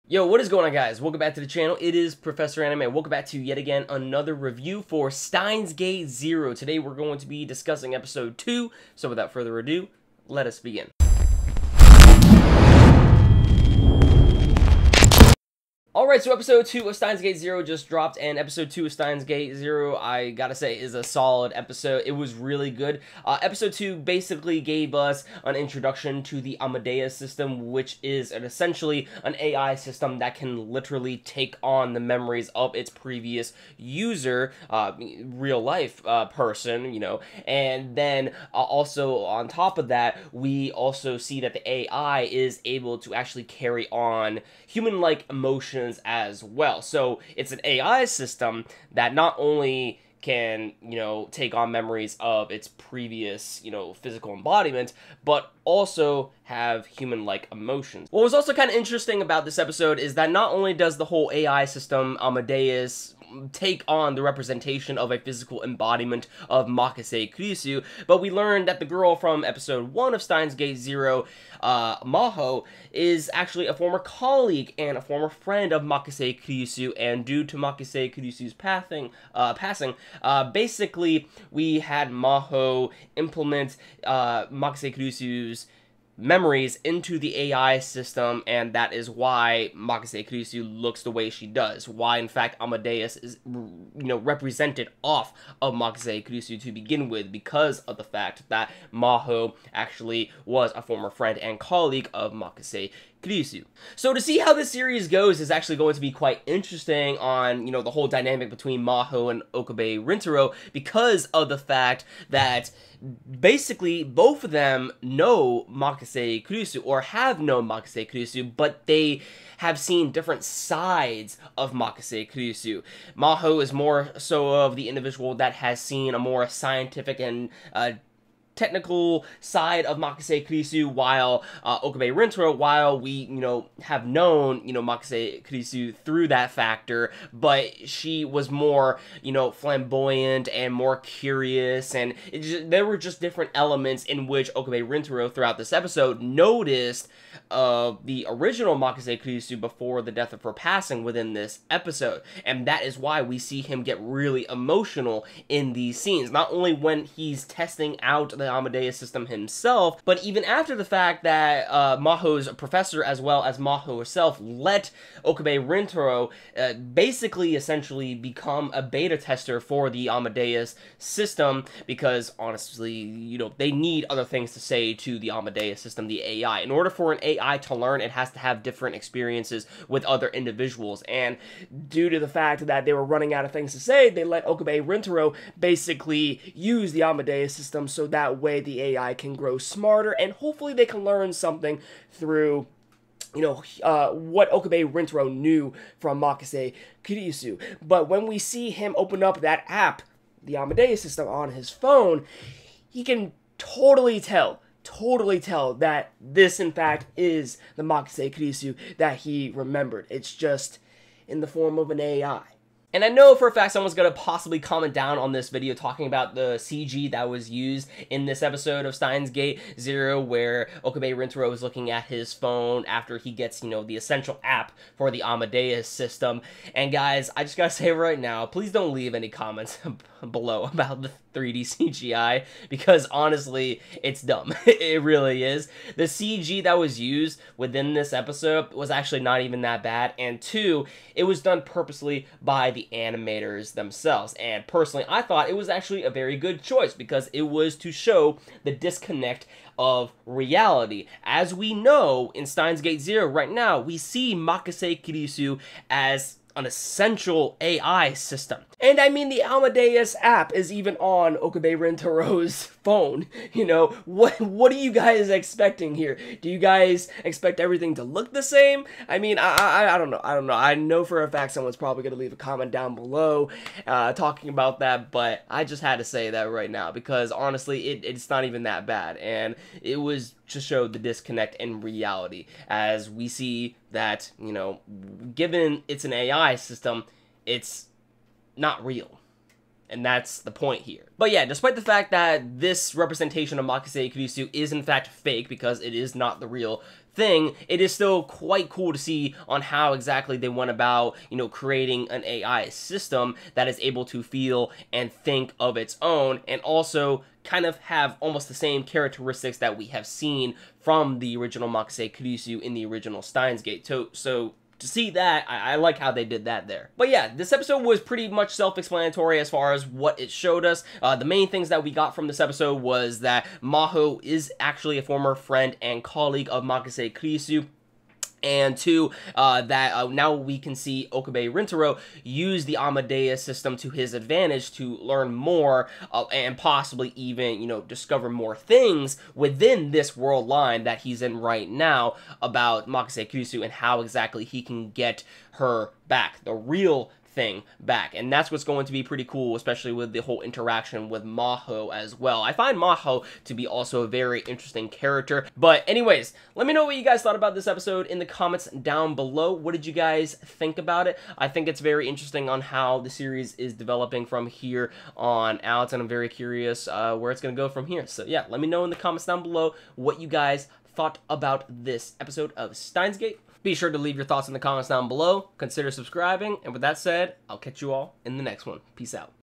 Yo, what is going on, guys? Welcome back to the channel. It is Professor Anime. Welcome back to yet again another review for Steins Gate Zero. Today we're going to be discussing episode 2. So without further ado, let us begin. Alright, so episode 2 of Steins Gate Zero just dropped, and episode 2 of Steins Gate Zero, I gotta say, is a solid episode. It was really good. Episode 2 basically gave us an introduction to the Amadeus system, which is essentially an AI system that can literally take on the memories of its previous user, real-life person, you know, and then also on top of that, we also see that the AI is able to actually carry on human-like emotions as well. So it's an AI system that not only can, you know, take on memories of its previous, you know, physical embodiment, but also have human-like emotions. What was also kind of interesting about this episode is that not only does the whole AI system, Amadeus, take on the representation of a physical embodiment of Makase Kurisu, but we learned that the girl from episode 1 of Steins Gate Zero, Maho, is actually a former colleague and a former friend of Makase Kurisu, and due to Makase Kurisu's passing, basically we had Maho implement Makase Kurisu's memories into the AI system, and that is why Makase Kurisu looks the way she does. Why, in fact, Amadeus is, you know, represented off of Makase Kurisu to begin with, because of the fact that Maho actually was a former friend and colleague of Makase Kurisu. So to see how this series goes is actually going to be quite interesting on, you know, the whole dynamic between Maho and Okabe Rintaro, because of the fact that basically both of them know Makase Kurisu, or have known Makase Kurisu, but they have seen different sides of Makase Kurisu. Maho is more so of the individual that has seen a more scientific and technical side of Makase Kurisu, while Okabe Rintaro, while we, you know, have known, you know, Makase Kurisu through that factor, but she was more, you know, flamboyant and more curious, and there were just different elements in which Okabe Rintaro throughout this episode noticed the original Makase Kurisu before the death of her passing within this episode, and that is why we see him get really emotional in these scenes, not only when he's testing out the Amadeus system himself, but even after the fact that Maho's professor, as well as Maho herself, let Okabe Rintaro basically essentially become a beta tester for the Amadeus system, because honestly, you know, they need other things to say to the Amadeus system, the AI. In order for an AI to learn, it has to have different experiences with other individuals, and due to the fact that they were running out of things to say, they let Okabe Rintaro basically use the Amadeus system so that way the AI can grow smarter, and hopefully they can learn something through, you know, what Okabe Rintaro knew from Makase Kurisu. But when we see him open up that app, the Amadeus system, on his phone, he can totally tell that this, in fact, is the Makase Kurisu that he remembered. It's just in the form of an AI. And I know for a fact someone's going to possibly comment down on this video talking about the CG that was used in this episode of Steins Gate Zero, where Okabe Rintaro is looking at his phone after he gets, you know, the essential app for the Amadeus system. And guys, I just gotta say right now, please don't leave any comments below about the 3D CGI, because honestly, it's dumb. It really is. The CG that was used within this episode was actually not even that bad, and two, it was done purposely by the animators themselves, and personally, I thought it was actually a very good choice, because it was to show the disconnect of reality. As we know, in Steins Gate Zero right now, we see Makase Kurisu as an essential AI system. And I mean, the Amadeus app is even on Okabe Rintaro's phone. You know, what are you guys expecting here? Do you guys expect everything to look the same? I mean, I don't know. I know for a fact someone's probably going to leave a comment down below talking about that, but I just had to say that right now, because honestly, it's not even that bad, and it was to show the disconnect in reality, as we see that, you know, given it's an AI system, it's not real. And that's the point here. But yeah, despite the fact that this representation of Makise Kurisu is in fact fake because it is not the real thing, it is still quite cool to see on how exactly they went about, creating an AI system that is able to feel and think of its own, and also kind of have almost the same characteristics that we have seen from the original Makise Kurisu in the original Steins Gate. So to see that, I like how they did that there. But yeah, this episode was pretty much self-explanatory as far as what it showed us. The main things that we got from this episode was that Maho is actually a former friend and colleague of Makise Kurisu. And two, that now we can see Okabe Rintaro use the Amadeus system to his advantage to learn more and possibly even, discover more things within this world line that he's in right now about Makise Kurisu and how exactly he can get her back, the real thing back. And that's what's going to be pretty cool, especially with the whole interaction with Maho as well. I find Maho to be also a very interesting character. But anyways, let me know what you guys thought about this episode in the comments down below. What did you guys think about it? I think it's very interesting on how the series is developing from here on out, and I'm very curious where it's going to go from here. So yeah, let me know in the comments down below what you guys thought about this episode of Steins Gate. Be sure to leave your thoughts in the comments down below. Consider subscribing. And with that said, I'll catch you all in the next one. Peace out.